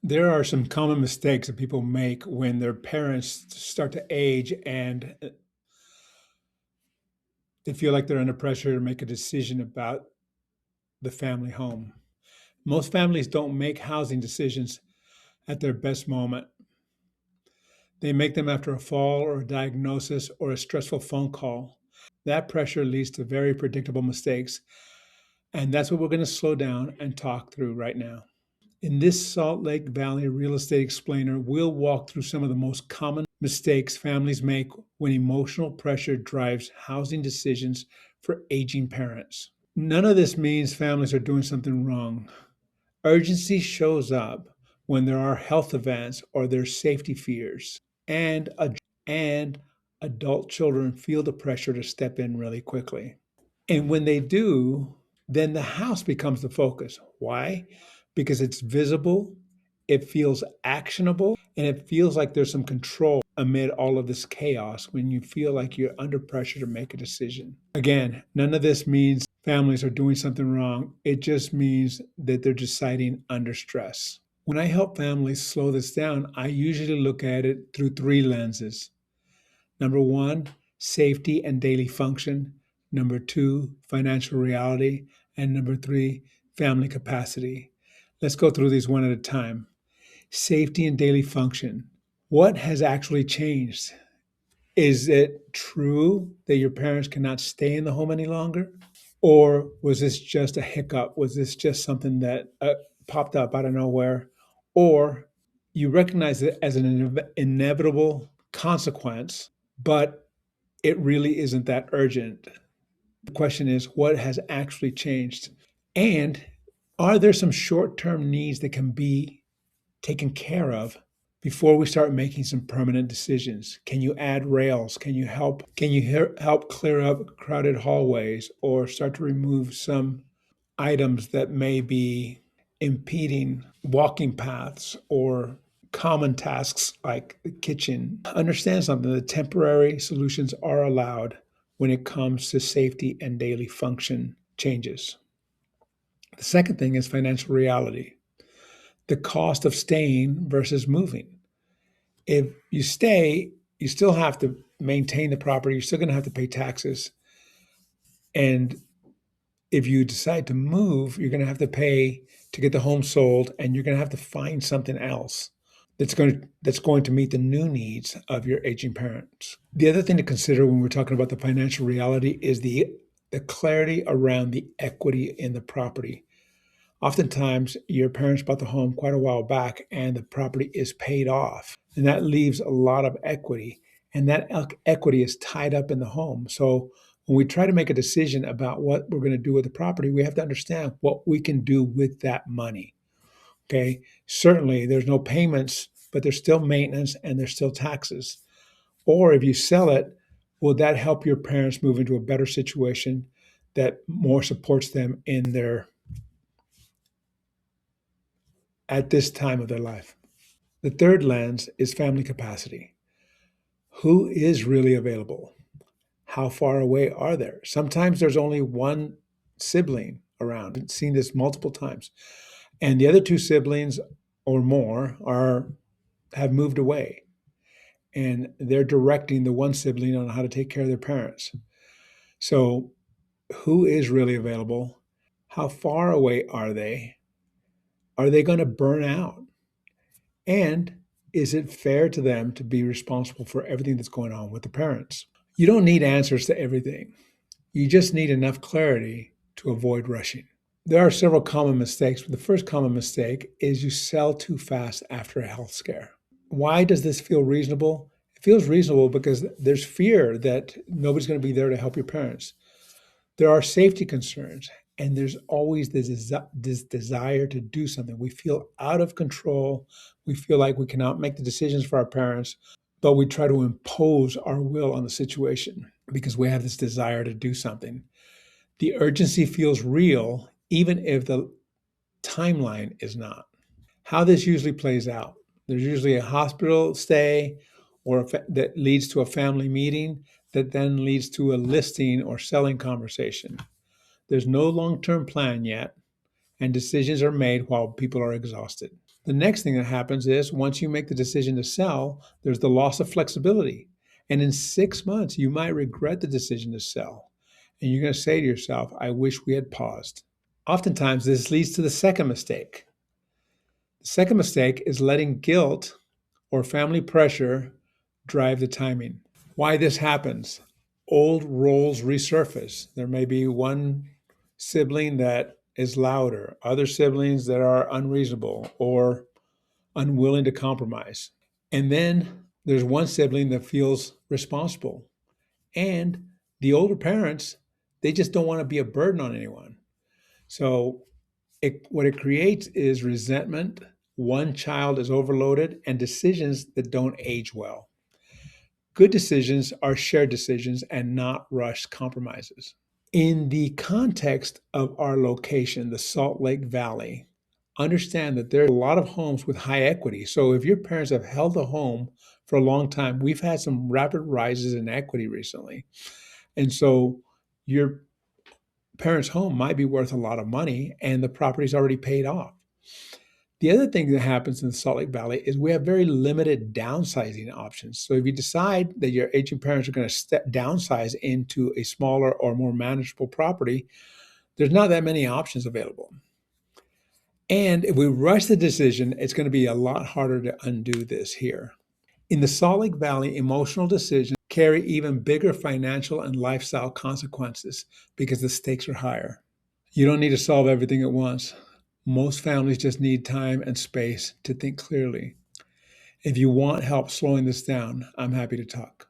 There are some common mistakes that people make when their parents start to age and they feel like they're under pressure to make a decision about the family home. Most families don't make housing decisions at their best moment. They make them after a fall or a diagnosis or a stressful phone call. That pressure leads to very predictable mistakes. And that's what we're going to slow down and talk through right now. In this Salt Lake Valley Real Estate Explainer, we'll walk through some of the most common mistakes families make when emotional pressure drives housing decisions for aging parents. None of this means families are doing something wrong. Urgency shows up when there are health events or there's safety fears, and adult children feel the pressure to step in really quickly. And when they do, then the house becomes the focus. Why? Because it's visible, it feels actionable, and it feels like there's some control amid all of this chaos when you feel like you're under pressure to make a decision. Again, none of this means families are doing something wrong. It just means that they're deciding under stress. When I help families slow this down, I usually look at it through three lenses. Number one, safety and daily function. Number two, financial reality. And number three, family capacity. Let's go through these one at a time. Safety and daily function. What has actually changed? Is it true that your parents cannot stay in the home any longer? Or was this just a hiccup? Was this just something that popped up out of nowhere? Or you recognize it as an inevitable consequence, but it really isn't that urgent. The question is, what has actually changed? And are there some short term needs that can be taken care of before we start making some permanent decisions? Can you add rails? Can you help clear up crowded hallways or start to remove some items that may be impeding walking paths or common tasks like the kitchen? Understand something, the temporary solutions are allowed when it comes to safety and daily function changes. The second thing is financial reality, the cost of staying versus moving. If you stay, you still have to maintain the property, you're still going to have to pay taxes. And if you decide to move, you're going to have to pay to get the home sold, and you're going to have to find something else that's going to meet the new needs of your aging parents. The other thing to consider when we're talking about the financial reality is the clarity around the equity in the property. Oftentimes, your parents bought the home quite a while back and the property is paid off, and that leaves a lot of equity, and that equity is tied up in the home. So, when we try to make a decision about what we're going to do with the property, we have to understand what we can do with that money. Okay. Certainly, there's no payments, but there's still maintenance and there's still taxes. Or if you sell it, will that help your parents move into a better situation that more supports them in their at this time of their life? The third lens is family capacity. Who is really available? How far away are there? Sometimes there's only one sibling around. I've seen this multiple times. And the other two siblings or more are have moved away, and they're directing the one sibling on how to take care of their parents. So, who is really available? How far away are they? Are they going to burn out? And is it fair to them to be responsible for everything that's going on with the parents? You don't need answers to everything. You just need enough clarity to avoid rushing. There are several common mistakes, but the first common mistake is you sell too fast after a health scare. Why does this feel reasonable? It feels reasonable because there's fear that nobody's going to be there to help your parents. There are safety concerns, and there's always this desire to do something. We feel out of control. We feel like we cannot make the decisions for our parents, but we try to impose our will on the situation because we have this desire to do something. The urgency feels real, even if the timeline is not. How this usually plays out, there's usually a hospital stay that leads to a family meeting that then leads to a listing or selling conversation. There's no long term plan yet, and decisions are made while people are exhausted. The next thing that happens is once you make the decision to sell, there's the loss of flexibility. And in 6 months, you might regret the decision to sell. And you're going to say to yourself, I wish we had paused. Oftentimes, this leads to the second mistake. The second mistake is letting guilt or family pressure drive the timing. Why this happens? Old roles resurface. There may be one sibling that is louder, other siblings that are unreasonable or unwilling to compromise. And then there's one sibling that feels responsible. And the older parents, they just don't want to be a burden on anyone. So what it creates is resentment. One child is overloaded and decisions that don't age well. Good decisions are shared decisions and not rushed compromises. In the context of our location, the Salt Lake Valley, understand that there are a lot of homes with high equity. So if your parents have held a home for a long time, we've had some rapid rises in equity recently. And so your parents' home might be worth a lot of money and the property's already paid off. The other thing that happens in the Salt Lake Valley is we have very limited downsizing options. So if you decide that your aging parents are going to downsize into a smaller or more manageable property, there's not that many options available. And if we rush the decision, it's going to be a lot harder to undo this here. In the Salt Lake Valley, emotional decisions carry even bigger financial and lifestyle consequences because the stakes are higher. You don't need to solve everything at once. Most families just need time and space to think clearly. If you want help slowing this down, I'm happy to talk.